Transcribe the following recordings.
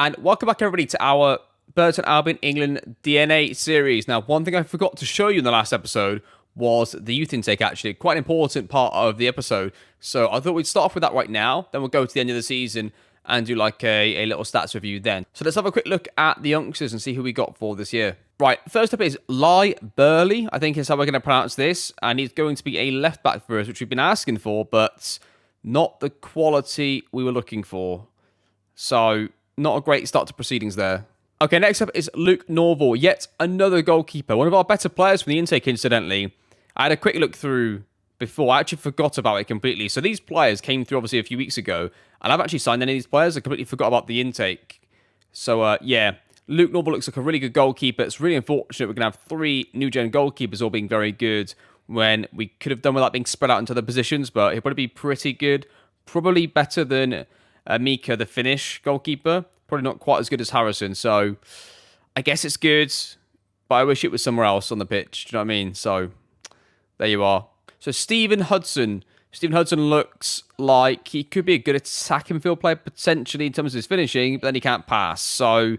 And welcome back, everybody, to our Burton Albion England DNA series. Now, one thing I forgot to show you in the last episode was the youth intake, actually. Quite an important part of the episode. So I thought we'd start off with that right now. Then we'll go to the end of the season and do like a little stats review then. So let's have a quick look at the youngsters and see who we got for this year. Right, first up is Ly Burley, I think is how we're going to pronounce this. And he's going to be a left-back for us, which we've been asking for, but not the quality we were looking for. So, not a great start to proceedings there. Okay, next up is Luke Norval, yet another goalkeeper. One of our better players from the intake, incidentally. I had a quick look through before. I actually forgot about it completely. So these players came through, obviously, a few weeks ago. And I've actually signed any of these players. I completely forgot about the intake. So, yeah. Luke Norval looks like a really good goalkeeper. It's really unfortunate we're going to have 3 new-gen goalkeepers all being very good when we could have done without being spread out into the positions. But he'll probably be pretty good. Probably better than Mika, the Finnish goalkeeper. Probably not quite as good as Harrison. So, I guess it's good. But I wish it was somewhere else on the pitch. Do you know what I mean? So, there you are. So, Stephen Hudson. Stephen Hudson looks like he could be a good attacking field player, potentially, in terms of his finishing. But then he can't pass. So,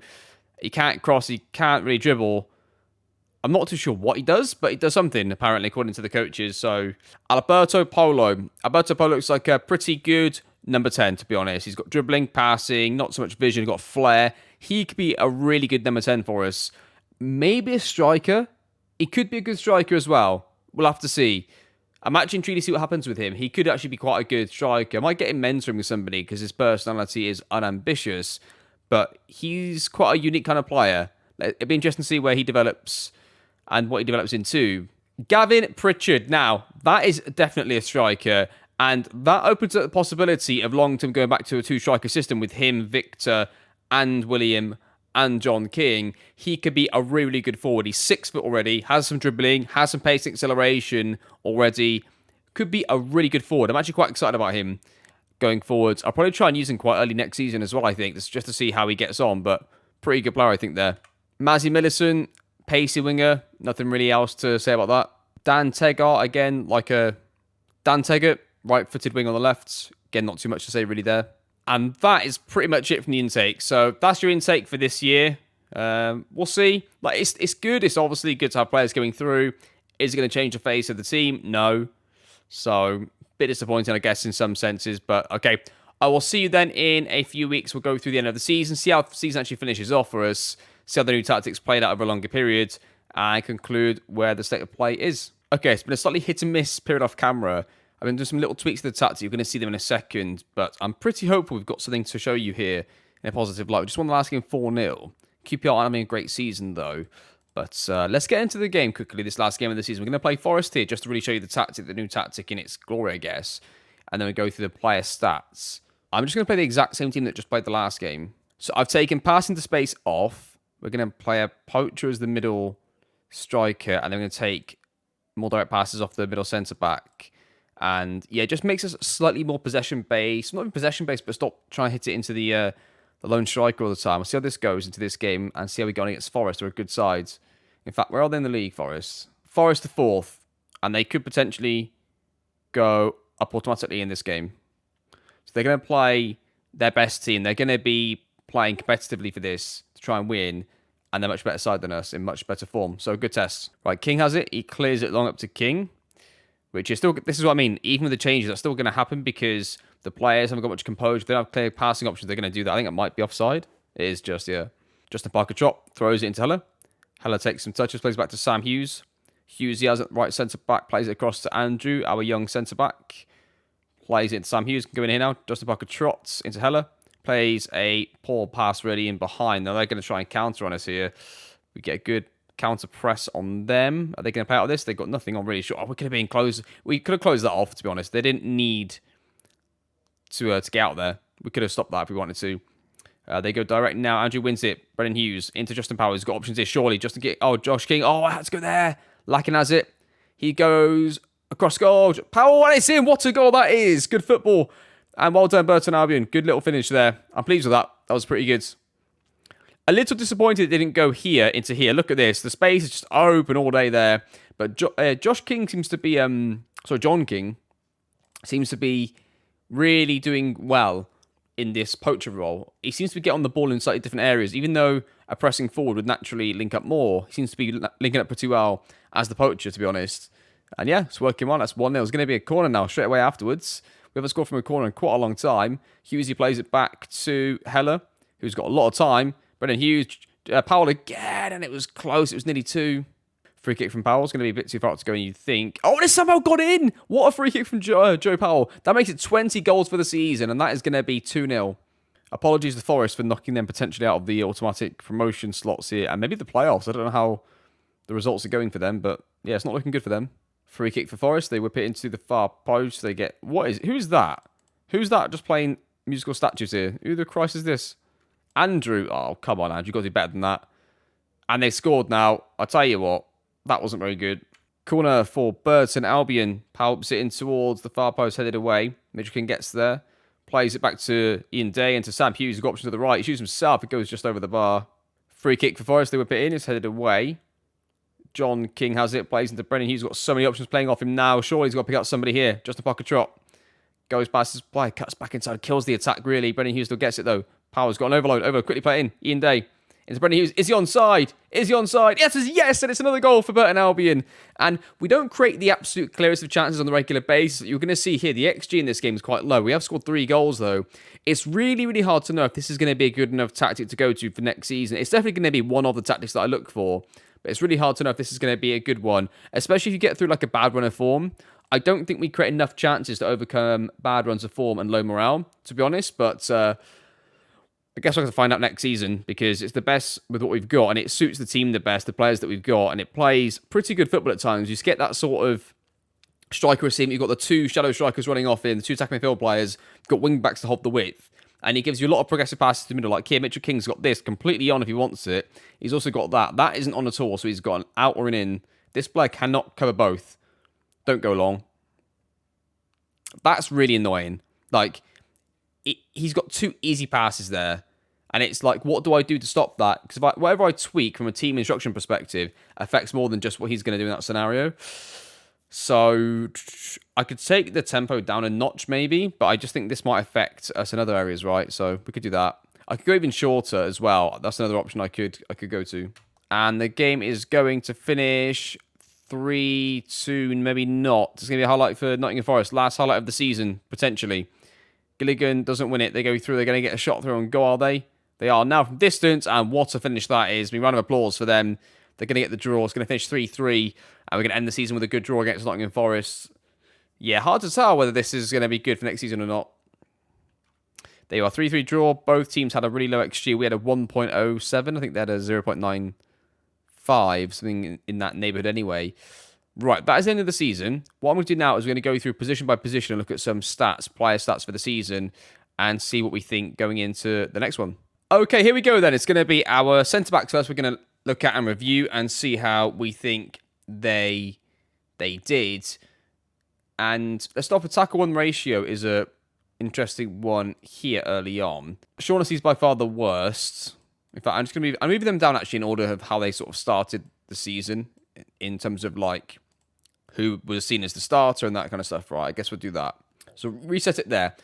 he can't cross. He can't really dribble. I'm not too sure what he does, but he does something, apparently, according to the coaches. So, Alberto Polo. Alberto Polo looks like a pretty good number 10, to be honest. He's got dribbling, passing, not so much vision, he's got flair. He could be a really good number 10 for us. Maybe a striker. He could be a good striker as well. We'll have to see. I'm actually intrigued to see what happens with him. He could actually be quite a good striker. I might get him mentoring with somebody because his personality is unambitious, but he's quite a unique kind of player. It'd be interesting to see where he develops and what he develops into. Gavin Pritchard. Now, that is definitely a striker. And that opens up the possibility of long-term going back to a 2-striker system with him, Victor, and William, and John King. He could be a really, really good forward. He's 6 foot already, has some dribbling, has some pace and acceleration already. Could be a really good forward. I'm actually quite excited about him going forwards. I'll probably try and use him quite early next season as well, I think, just to see how he gets on. But pretty good player, I think, there. Mazzy Millicent, pacey winger. Nothing really else to say about that. Dan Teggart, again, like a Dan Teggart. Right-footed wing on the left. Again, not too much to say really there. And that is pretty much it from the intake. So that's your intake for this year. We'll see. Like it's good. It's obviously good to have players going through. Is it going to change the face of the team? No. So, bit disappointing, I guess, in some senses. But, okay. I will see you then in a few weeks. We'll go through the end of the season, see how the season actually finishes off for us, see how the new tactics played out over a longer period, and conclude where the state of play is. Okay, it's been a slightly hit-and-miss period off camera. I've been doing some little tweaks to the tactic. You're going to see them in a second, but I'm pretty hopeful we've got something to show you here in a positive light. We just won the last game 4-0. QPR having a great season, though. But let's get into the game quickly, this last game of the season. We're going to play Forest here, just to really show you the tactic, the new tactic in its glory, I guess. And then we go through the player stats. I'm just going to play the exact same team that just played the last game. So I've taken passing to space off. We're going to play a poacher as the middle striker, and then we're going to take more direct passes off the middle centre-back. And yeah, it just makes us slightly more possession-based. Not even possession-based, but stop trying to hit it into the lone striker all the time. We'll see how this goes into this game and see how we go against Forest. They're a good side. In fact, where are they in the league, Forest? Forest are 4th, and they could potentially go up automatically in this game. So they're going to play their best team. They're going to be playing competitively for this to try and win, and they're much better side than us in much better form. So good test. Right, King has it. He clears it long up to King. Which is still, this is what I mean, even with the changes, that's still going to happen because the players haven't got much composure. If they don't have clear passing options, they're going to do that. I think it might be offside. It is just, yeah. Justin Parker Chop throws it into Heller. Heller takes some touches, plays back to Sam Hughes. Hughes, he has it right centre-back, plays it across to Andrew, our young centre-back. Plays it into Sam Hughes, can go in here now. Justin Parker trots into Heller. Plays a poor pass really in behind. Now they're going to try and counter on us here. We get a good counter press on them. Are they going to play out of this? They've got nothing on really sure. Oh, we could have been close. We could have closed that off, to be honest. They didn't need to get out there. We could have stopped that if we wanted to. They go direct now. Andrew wins it. Brennan Hughes into Justin Powers. Got options here, surely. Justin King. Oh, Josh King. Oh, I had to go there. Lacking has it. He goes across goal. Powell, and it's in. What a goal that is. Good football. And well done, Burton Albion. Good little finish there. I'm pleased with that. That was pretty good. A little disappointed it didn't go here into here. Look at this. The space is just open all day there. But Josh King seems to be... John King seems to be really doing well in this poacher role. He seems to be getting on the ball in slightly different areas, even though a pressing forward would naturally link up more. He seems to be linking up pretty well as the poacher, to be honest. And yeah, it's working well. That's 1-0. It's going to be a corner now, straight away afterwards. We haven't scored from a corner in quite a long time. Hughesy plays it back to Heller, who's got a lot of time. Brendan Hughes, Powell again, and it was close. It was nearly 2. Free kick from Powell is going to be a bit too far out to go, and you'd think, oh, it somehow got in! What a free kick from Joe Powell. That makes it 20 goals for the season, and that is going to be 2-0. Apologies to Forest for knocking them potentially out of the automatic promotion slots here, and maybe the playoffs. I don't know how the results are going for them, but yeah, it's not looking good for them. Free kick for Forest. They whip it into the far post. They get... Who's that? Who's that just playing musical statues here? Who the Christ is this? Andrew. Oh, come on, Andrew. You've got to do better than that. And they scored now. I'll tell you what. That wasn't very good. Corner for Burton Albion. Powell whips it in towards the far post, headed away. Midgelkin gets there. Plays it back to Ian Day and to Sam Hughes, who's got option to the right. He shoots himself. It goes just over the bar. Free kick for Forest. They whip it in. It's headed away. John King has it. Plays into Brennan Hughes. Got so many options playing off him now. Surely he's got to pick out somebody here. Just a pocket trot. Goes past his play. Cuts back inside. Kills the attack, really. Brennan Hughes still gets it, though. Powell's got an overload. Quickly play it in. Ian Day. Into Brendan Hughes. Is he onside? Is he onside? Yes, and it's another goal for Burton Albion. And we don't create the absolute clearest of chances on the regular basis. You're going to see here the XG in this game is quite low. We have scored 3 goals, though. It's really, really hard to know if this is going to be a good enough tactic to go to for next season. It's definitely going to be one of the tactics that I look for. But it's really hard to know if this is going to be a good one, especially if you get through like a bad run of form. I don't think we create enough chances to overcome bad runs of form and low morale, to be honest. But I guess we'll have to find out next season, because it's the best with what we've got, and it suits the team the best, the players that we've got, and it plays pretty good football at times. You just get that sort of striker receiving. You've got the 2 shadow strikers running off in, the 2 attacking midfield players, you've got wing backs to hold the width, and he gives you a lot of progressive passes to the middle. Like here, Mitchell King's got this completely on if he wants it. He's also got that. That isn't on at all, so he's got an out or an in. This player cannot cover both. Don't go long. That's really annoying. Like, he's got 2 easy passes there. And it's like, what do I do to stop that? Because whatever I tweak from a team instruction perspective affects more than just what he's going to do in that scenario. So I could take the tempo down a notch maybe, but I just think this might affect us in other areas, right? So we could do that. I could go even shorter as well. That's another option I could go to. And the game is going to finish 3-2, maybe not. It's going to be a highlight for Nottingham Forest. Last highlight of the season, potentially. Gilligan doesn't win it. They go through. They're going to get a shot through and go, are they? They are now from distance, and what a finish that is. I mean, round of applause for them. They're going to get the draw. It's going to finish 3-3, and we're going to end the season with a good draw against Nottingham Forest. Yeah, hard to tell whether this is going to be good for next season or not. There you are, 3-3 draw. Both teams had a really low XG. We had a 1.07. I think they had a 0.95, something in that neighbourhood anyway. Right, that is the end of the season. What I'm going to do now is we're going to go through position by position and look at some stats, player stats for the season, and see what we think going into the next one. Okay, here we go then. It's going to be our centre-backs first. We're going to look at and review and see how we think they did. And let's start with tackle-1 ratio is a interesting one here early on. Shaughnessy's by far the worst. In fact, I'm moving them down actually in order of how they sort of started the season in terms of like who was seen as the starter and that kind of stuff. Right, I guess we'll do that. So reset it there.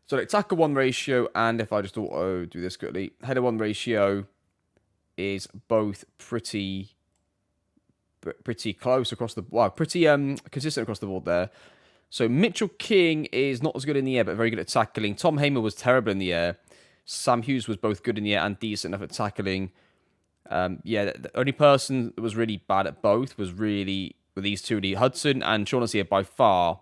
So like tackle-1 ratio, and if I just do this quickly, header-1 ratio is both pretty close across the pretty consistent across the board there. So Mitchell King is not as good in the air, but very good at tackling. Tom Hamer was terrible in the air. Sam Hughes was both good in the air and decent enough at tackling. The only person that was really bad at both was really with these two, Hudson and Shaughnessy are by far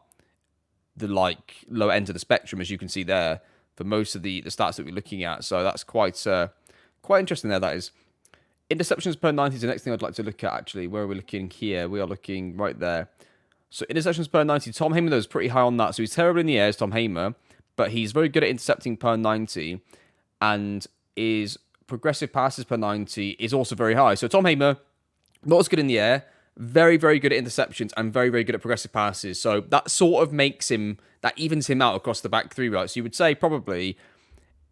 the low end of the spectrum, as you can see there, for most of the stats that we're looking at. So that's quite interesting there, that is. Interceptions per 90 is the next thing I'd like to look at, actually. Where are we looking here? We are looking right there. So interceptions per 90, Tom Hamer, though, is pretty high on that. So he's terrible in the air, is Tom Hamer, but he's very good at intercepting per 90, and his progressive passes per 90 is also very high. So Tom Hamer, not as good in the air, very, very good at interceptions, and very, very good at progressive passes. So that sort of that evens him out across the back three, right? So you would say probably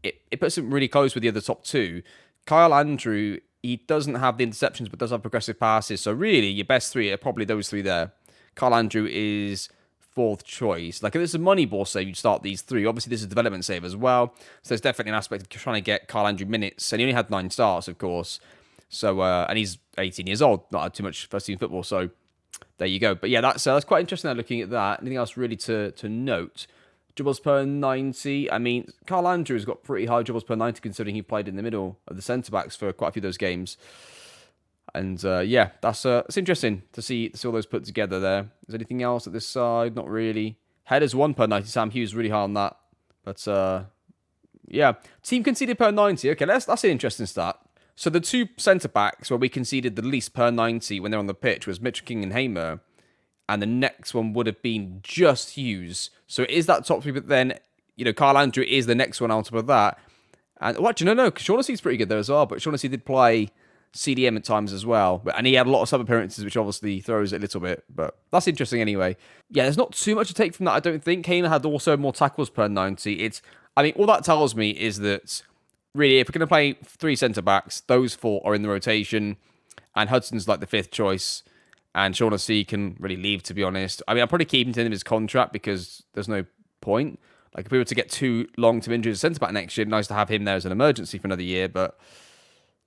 it puts him really close with the other top two. Kyle Andrew, he doesn't have the interceptions, but does have progressive passes. So really, your best three are probably those three there. Kyle Andrew is fourth choice. Like, if this is a money ball save, you'd start these three. Obviously, this is a development save as well. So there's definitely an aspect of trying to get Carl Andrew minutes. And he only had 9 starts, of course. So, and he's 18 years old, not had too much first team football. So there you go. But yeah, that's quite interesting looking at that. Anything else really to note? Dribbles per 90. I mean, Carl Andrews got pretty high dribbles per 90 considering he played in the middle of the centre-backs for quite a few of those games. And yeah, that's it's interesting to see all those put together there. Is there anything else at this side? Not really. Headers 1 per 90. Sam Hughes really high on that. But yeah, team conceded per 90. Okay, that's an interesting stat. So the 2 centre-backs where we conceded the least per 90 when they're on the pitch was Mitchell King and Hamer. And the next one would have been just Hughes. So it is that top 3, but then, Carl Andrew is the next one on top of that. And, actually, no, because Shaughnessy's pretty good there as well, but Shaughnessy did play CDM at times as well. And he had a lot of sub-appearances, which obviously throws it a little bit, but that's interesting anyway. Yeah, there's not too much to take from that, I don't think. Hamer had also more tackles per 90. All that tells me is that, really, if we're going to play 3 centre-backs, those 4 are in the rotation, and Hudson's like the 5th choice. And Shaughnessy can really leave, to be honest. I'm probably keeping to him his contract because there's no point. Like, if we were to get 2 long-term injuries at centre-back next year, nice to have him there as an emergency for another year, but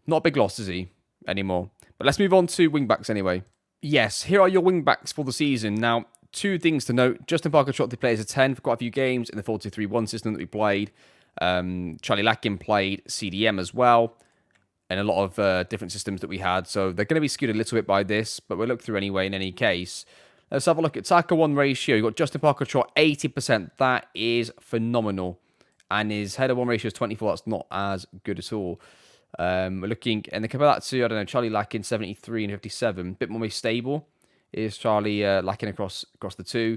not a big loss, is he, anymore? But let's move on to wing-backs anyway. Yes, here are your wing-backs for the season. Now, 2 things to note. Justin Parker-Trott did play as a 10 for quite a few games in the 4-2-3-1 system that we played. Charlie Lakin played CDM as well. And a lot of different systems that we had. So they're going to be skewed a little bit by this, but we'll look through anyway in any case. Let's have a look at tackle-1 ratio. You've got Justin Parker-Trott, 80%. That is phenomenal. And his header-1 ratio is 24. That's not as good at all. We're looking, and then compare that to, Charlie Lakin, 73 and 57. A bit more stable is Charlie Lakin across the 2.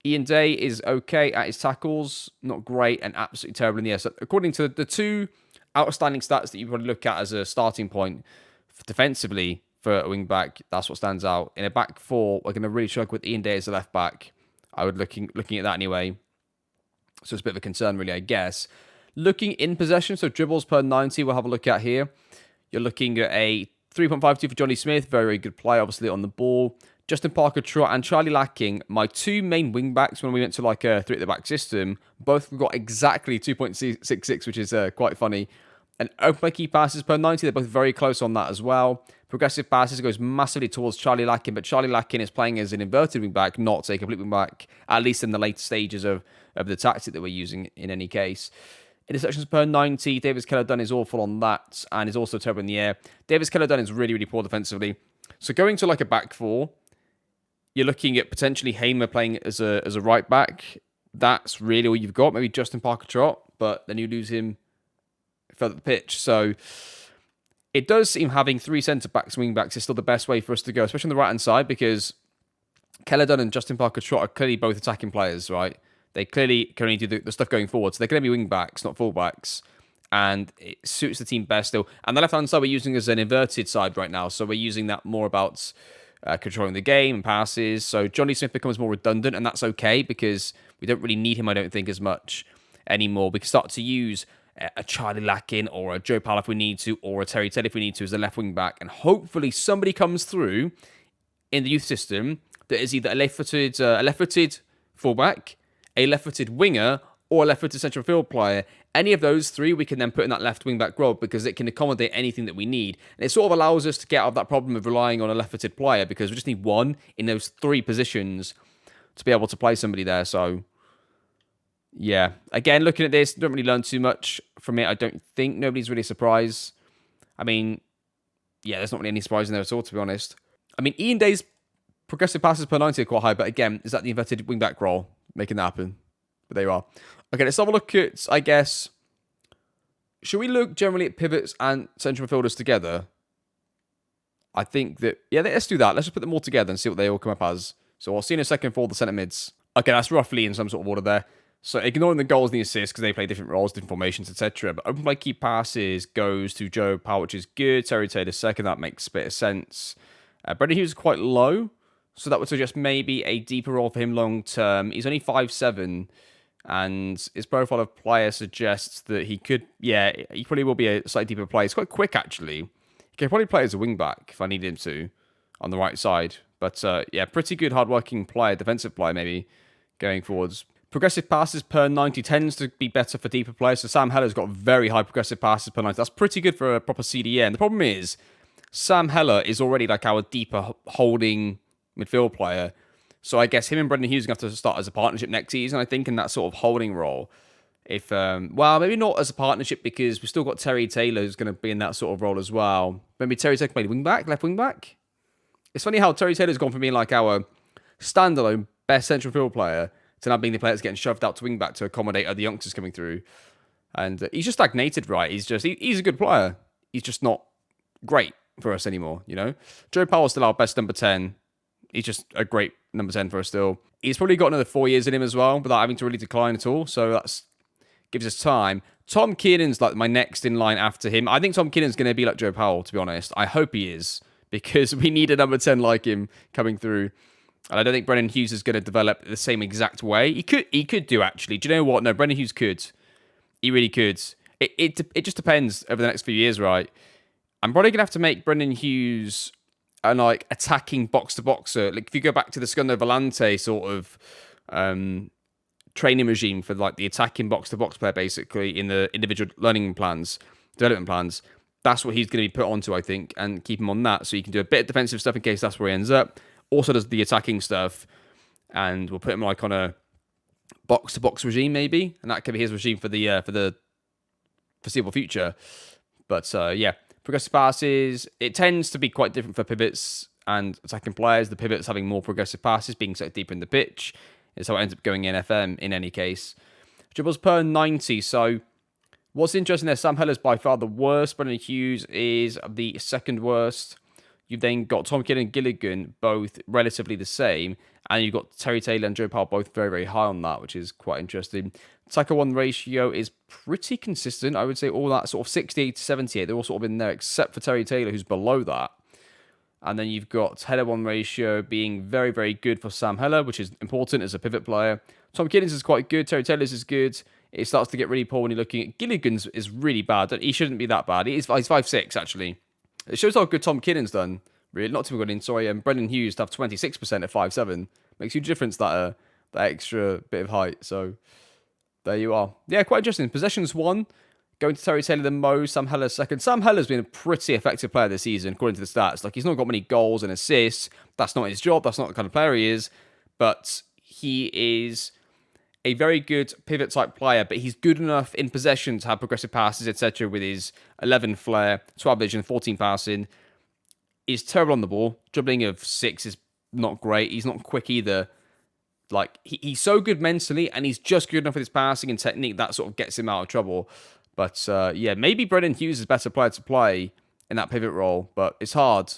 Ian Day is okay at his tackles. Not great and absolutely terrible in the air. So according to the 2 outstanding stats that you probably look at as a starting point defensively for a wing back, that's what stands out. In a back 4, we're going to really struggle with Ian Day as a left back. I would looking at that anyway. So it's a bit of a concern, really, I guess. Looking in possession, so dribbles per 90, we'll have a look at here. You're looking at a 3.52 for Johnny Smith, very, very good play, obviously, on the ball. Justin Parker-Trott and Charlie Lakin, my 2 main wing backs when we went to like a 3 at the back system, both got exactly 2.66, which is quite funny. And open play key passes per 90, they're both very close on that as well. Progressive passes goes massively towards Charlie Lakin, but Charlie Lakin is playing as an inverted wing back, not a complete wing back, at least in the later stages of the tactic that we're using in any case. Interceptions per 90, Davis Keller-Dunn is awful on that, and is also terrible in the air. Davis Keller-Dunn is really, really poor defensively. So going to like a back 4, you're looking at potentially Hamer playing as a right back. That's really all you've got. Maybe Justin Parker-Trott, but then you lose him further the pitch. So it does seem having 3 centre-backs, wing-backs is still the best way for us to go, especially on the right-hand side, because Keller-Dunn and Justin Parker-Trott are clearly both attacking players, right? They clearly can only do the stuff going forward. So they're going to be wing-backs, not full-backs. And it suits the team best still. And the left-hand side we're using as an inverted side right now. So we're using that more about controlling the game and passes. So Johnny Smith becomes more redundant, and that's okay because we don't really need him, I don't think, as much anymore. We can start to use a Charlie Lakin or a Joe Powell if we need to, or a Terry Ted if we need to as a left wing back. And hopefully somebody comes through in the youth system that is either a left-footed fullback, a left-footed winger, or a left-footed central field player. Any of those 3 we can then put in that left wing-back role because it can accommodate anything that we need. And it sort of allows us to get out of that problem of relying on a left-footed player because we just need one in those 3 positions to be able to play somebody there. So, yeah. Again, looking at this, don't really learn too much from it. I don't think nobody's really surprised. I mean, yeah, there's not really any surprise in there at all, to be honest. I mean, Ian Day's progressive passes per 90 are quite high, but again, is that the inverted wing-back role making that happen? But there you are. Okay, let's have a look at, I guess, should we look generally at pivots and central midfielders together? I think that, yeah, let's do that. Let's just put them all together and see what they all come up as. So I'll see in a second for the centre mids. Okay, that's roughly in some sort of order there. So ignoring the goals and the assists because they play different roles, different formations, etc. But open play key passes goes to Joe Powell, which is good. Terry Taylor second, that makes a bit of sense. Brendan Hughes is quite low, so that would suggest maybe a deeper role for him long term. He's only 5'7", and his profile of player suggests that he could, yeah, he probably will be a slightly deeper player. He's quite quick, actually. He can probably play as a wing-back if I need him to, on the right side. But, yeah, pretty good hard-working player, defensive player, maybe. going forwards. Progressive passes per 90 tends to be better for deeper players. So Sam Heller's got very high progressive passes per 90. That's pretty good for a proper CDM. The problem is, Sam Heller is already like our deeper holding midfield player. So I guess him and Brendan Hughes are going to have to start as a partnership next season, I think, in that sort of holding role. If well, maybe not as a partnership because we've still got Terry Taylor who's going to be in that sort of role as well. Maybe Terry Taylor played wing back, left wing back. It's funny how Terry Taylor's gone from being like our standalone best central field player to now being the player that's getting shoved out to wing back to accommodate other youngsters coming through. And he's just stagnated, right? He's a good player. He's just not great for us anymore, you know? Joe Powell's still our best number 10. He's just a great number 10 for us still. He's probably got another 4 years in him as well without having to really decline at all. So that's gives us time. Tom Kiernan's like my next in line after him. I think Tom Kiernan's going to be like Joe Powell, to be honest. I hope he is, because we need a number 10 like him coming through. And I don't think Brendan Hughes is going to develop the same exact way. He could do, actually. Do you know what? No, Brendan Hughes could. He really could. It just depends over the next few years, right? I'm probably going to have to make Brendan Hughes a like attacking box-to-boxer. Like if you go back to the Scundo Volante sort of training regime for like the attacking box-to-box player, basically, in the individual development plans, that's what he's going to be put onto, I think, and keep him on that so he can do a bit of defensive stuff in case that's where he ends up. Also does the attacking stuff, and we'll put him like on a box-to-box regime maybe, and that could be his regime for the foreseeable future. But yeah, progressive passes, it tends to be quite different for pivots and attacking players. The pivots having more progressive passes, being set deeper in the pitch, is how it ends up going in FM in any case. Dribbles per 90, so what's interesting there, Sam Heller's by far the worst. Brendan Hughes is the second worst. You've then got Tom Kiernan and Gilligan, both relatively the same. And you've got Terry Taylor and Joe Powell, both very, very high on that, which is quite interesting. Tackle 1 ratio is pretty consistent. I would say all that sort of 68 to 78, they're all sort of in there, except for Terry Taylor, who's below that. And then you've got header 1 ratio being very, very good for Sam Heller, which is important as a pivot player. Tom Kiernan's is quite good. Terry Taylor's is good. It starts to get really poor when you're looking at Gilligan's is really bad. He shouldn't be that bad. He's 5'6", actually. It shows how good Tom Kiernan's done. Really, not too good in. Sorry, and Brendan Hughes to have 26% at 5'7". Makes a huge difference, that extra bit of height. So there you are. Yeah, quite interesting. Possessions 1, going to Terry Taylor the most. Sam Heller second. Sam Heller's been a pretty effective player this season, according to the stats. Like, he's not got many goals and assists. That's not his job. That's not the kind of player he is. But he is a very good pivot type player, but he's good enough in possession to have progressive passes, etc. with his 11 flair, 12 vision, 14 passing. He's terrible on the ball. Dribbling of 6 is not great. He's not quick either. Like, he's so good mentally, and he's just good enough with his passing and technique that sort of gets him out of trouble. But yeah, maybe Brendan Hughes is a better player to play in that pivot role, but it's hard.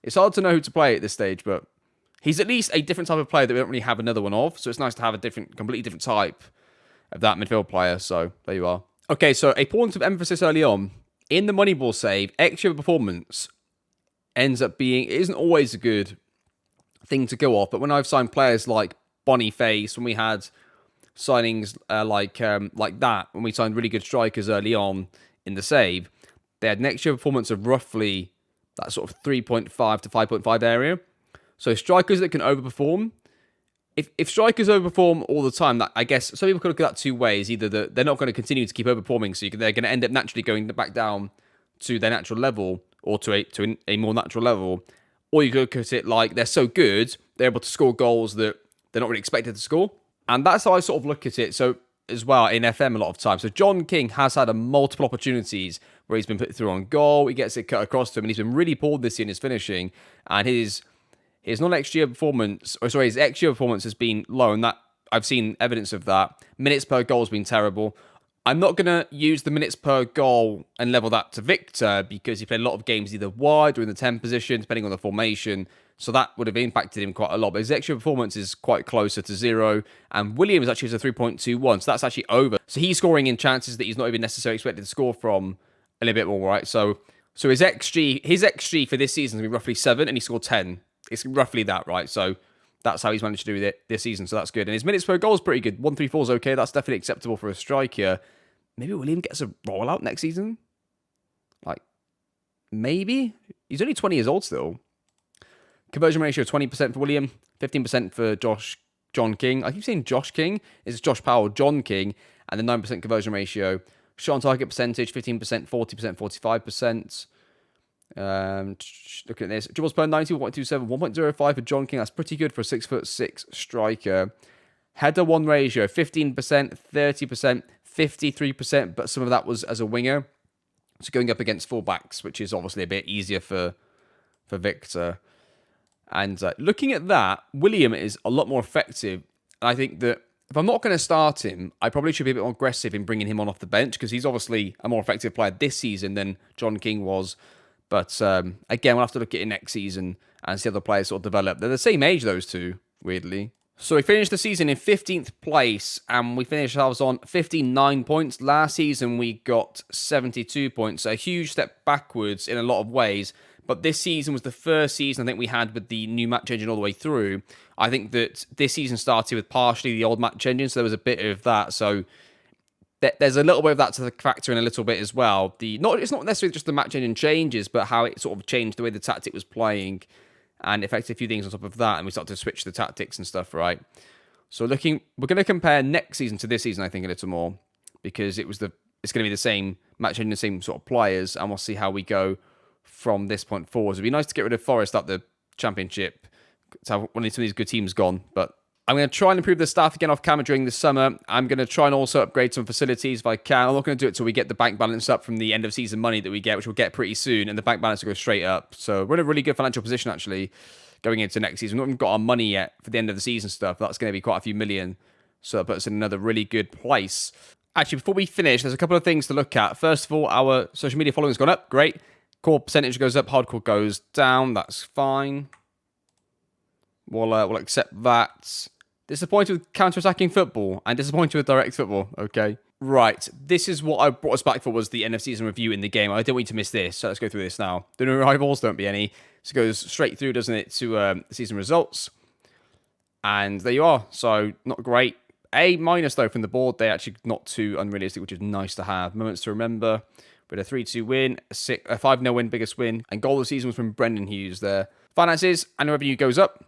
It's hard to know who to play at this stage, but he's at least a different type of player that we don't really have another one of, so it's nice to have a completely different type of that midfield player, so there you are. Okay, so a point of emphasis early on, in the Moneyball save, extra performance ends up being, it isn't always a good thing to go off, but when I've signed players like Boniface, when we had signings like that, when we signed really good strikers early on in the save, they had an extra performance of roughly that sort of 3.5 to 5.5 area. So strikers that can overperform, if strikers overperform all the time, that I guess some people could look at that two ways. Either that they're not going to continue to keep overperforming, so they're going to end up naturally going back down to their natural level, or to a more natural level, or you could look at it like they're so good, they're able to score goals that they're not really expected to score. And that's how I sort of look at it. So as well in FM a lot of times. So John King has had multiple opportunities where he's been put through on goal, he gets it cut across to him, and he's been really poor this year in his finishing. And his non-XG performance, his XG performance has been low, and that I've seen evidence of that. Minutes per goal has been terrible. I'm not going to use the minutes per goal and level that to Victor, because he played a lot of games either wide or in the 10 position, depending on the formation. So that would have impacted him quite a lot. But his extra performance is quite closer to 0. And Williams actually has a 3.21. So that's actually over. So he's scoring in chances that he's not even necessarily expected to score from a little bit more, right? So his XG for this season is going to be roughly 7, and he scored 10. It's roughly that, right? So that's how he's managed to do it this season. So that's good. And his minutes per goal is pretty good. 134 is okay. That's definitely acceptable for a striker. Maybe William gets a rollout next season. Like, maybe. He's only 20 years old still. Conversion ratio 20% for William, 15% for Josh John King. I keep saying Josh King. It's Josh Powell, John King, and the 9% conversion ratio. Shot on target percentage, 15%, 40%, 45%. Looking at this, dribbles per 90, 1.27, 1.05 for John King. That's pretty good for a 6'6" striker. Header one ratio, 15%, 30%, 53%, but some of that was as a winger. So going up against fullbacks, which is obviously a bit easier for Victor. And looking at that, William is a lot more effective. And I think that if I'm not going to start him, I probably should be a bit more aggressive in bringing him on off the bench because he's obviously a more effective player this season than John King was. But again, we'll have to look at it next season and see how the players sort of develop. They're the same age, those two, weirdly. So we finished the season in 15th place, and we finished ourselves on 59 points. Last season, we got 72 points, so a huge step backwards in a lot of ways. But this season was the first season I think we had with the new match engine all the way through. I think that this season started with partially the old match engine, so there was a bit of that. So there's a little bit of that to factor in a little bit as well. It's not necessarily just the match engine changes, but how it sort of changed the way the tactic was playing and affected a few things on top of that. And we started to switch the tactics and stuff, right? So we're going to compare next season to this season, I think, a little more because it's going to be the same match engine, the same sort of players, and we'll see how we go from this point forward. It'd be nice to get rid of Forest at the Championship to have one of these good teams gone, but I'm going to try and improve the staff again off camera during the summer. I'm going to try and also upgrade some facilities if I can. I'm not going to do it till we get the bank balance up from the end of season money that we get, which we'll get pretty soon, and the bank balance will go straight up. So we're in a really good financial position, actually, going into next season. We've not even got our money yet for the end of the season stuff. That's going to be quite a few million. So that puts us in another really good place. Actually, before we finish, there's a couple of things to look at. First of all, our social media following has gone up. Great. Core percentage goes up. Hardcore goes down. That's fine. We'll accept that. Disappointed with counter-attacking football and disappointed with direct football. Okay. Right. This is what I brought us back for was the end of season review in the game. I don't want you to miss this. So let's go through this now. The new rivals, don't be any. So it goes straight through, doesn't it, to season results. And there you are. So not great. A minus, though, from the board. They're actually not too unrealistic, which is nice to have. Moments to remember. With a 3-2 win, a 5-0 win, biggest win. And goal of the season was from Brendan Hughes there. Finances, annual revenue goes up.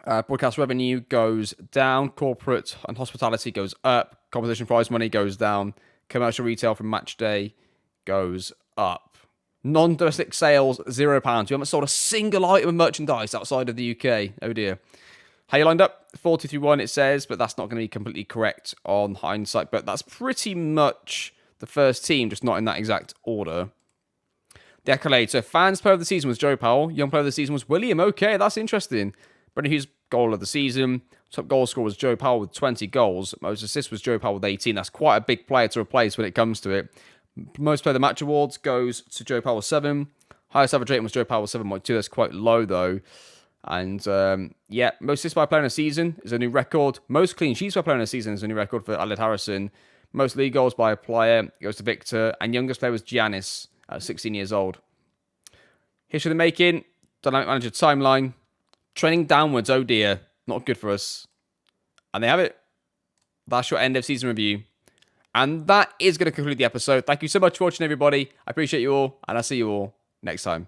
Broadcast revenue goes down. Corporate and hospitality goes up. Competition prize money goes down. Commercial retail from match day goes up. Non-domestic sales, £0. We haven't sold a single item of merchandise outside of the UK. Oh dear. How you lined up? 4-2-3-1 it says, but that's not going to be completely correct on hindsight. But that's pretty much the first team, just not in that exact order. The accolade. So fans player of the season was Joe Powell. Young player of the season was William. Okay, that's interesting. Brendan Hughes, goal of the season. Top goal scorer was Joe Powell with 20 goals. Most assists was Joe Powell with 18. That's quite a big player to replace when it comes to it. Most player of the match awards goes to Joe Powell 7. Highest average rating was Joe Powell 7.2. That's quite low though. And most assists by player in a season is a new record. Most clean sheets by player in a season is a new record for Aled Harrison. Most league goals by a player goes to Victor. And youngest player was Giannis at 16 years old. History of the making. Dynamic manager timeline. Trending downwards, oh dear. Not good for us. And they have it. That's your end of season review. And that is going to conclude the episode. Thank you so much for watching, everybody. I appreciate you all, and I'll see you all next time.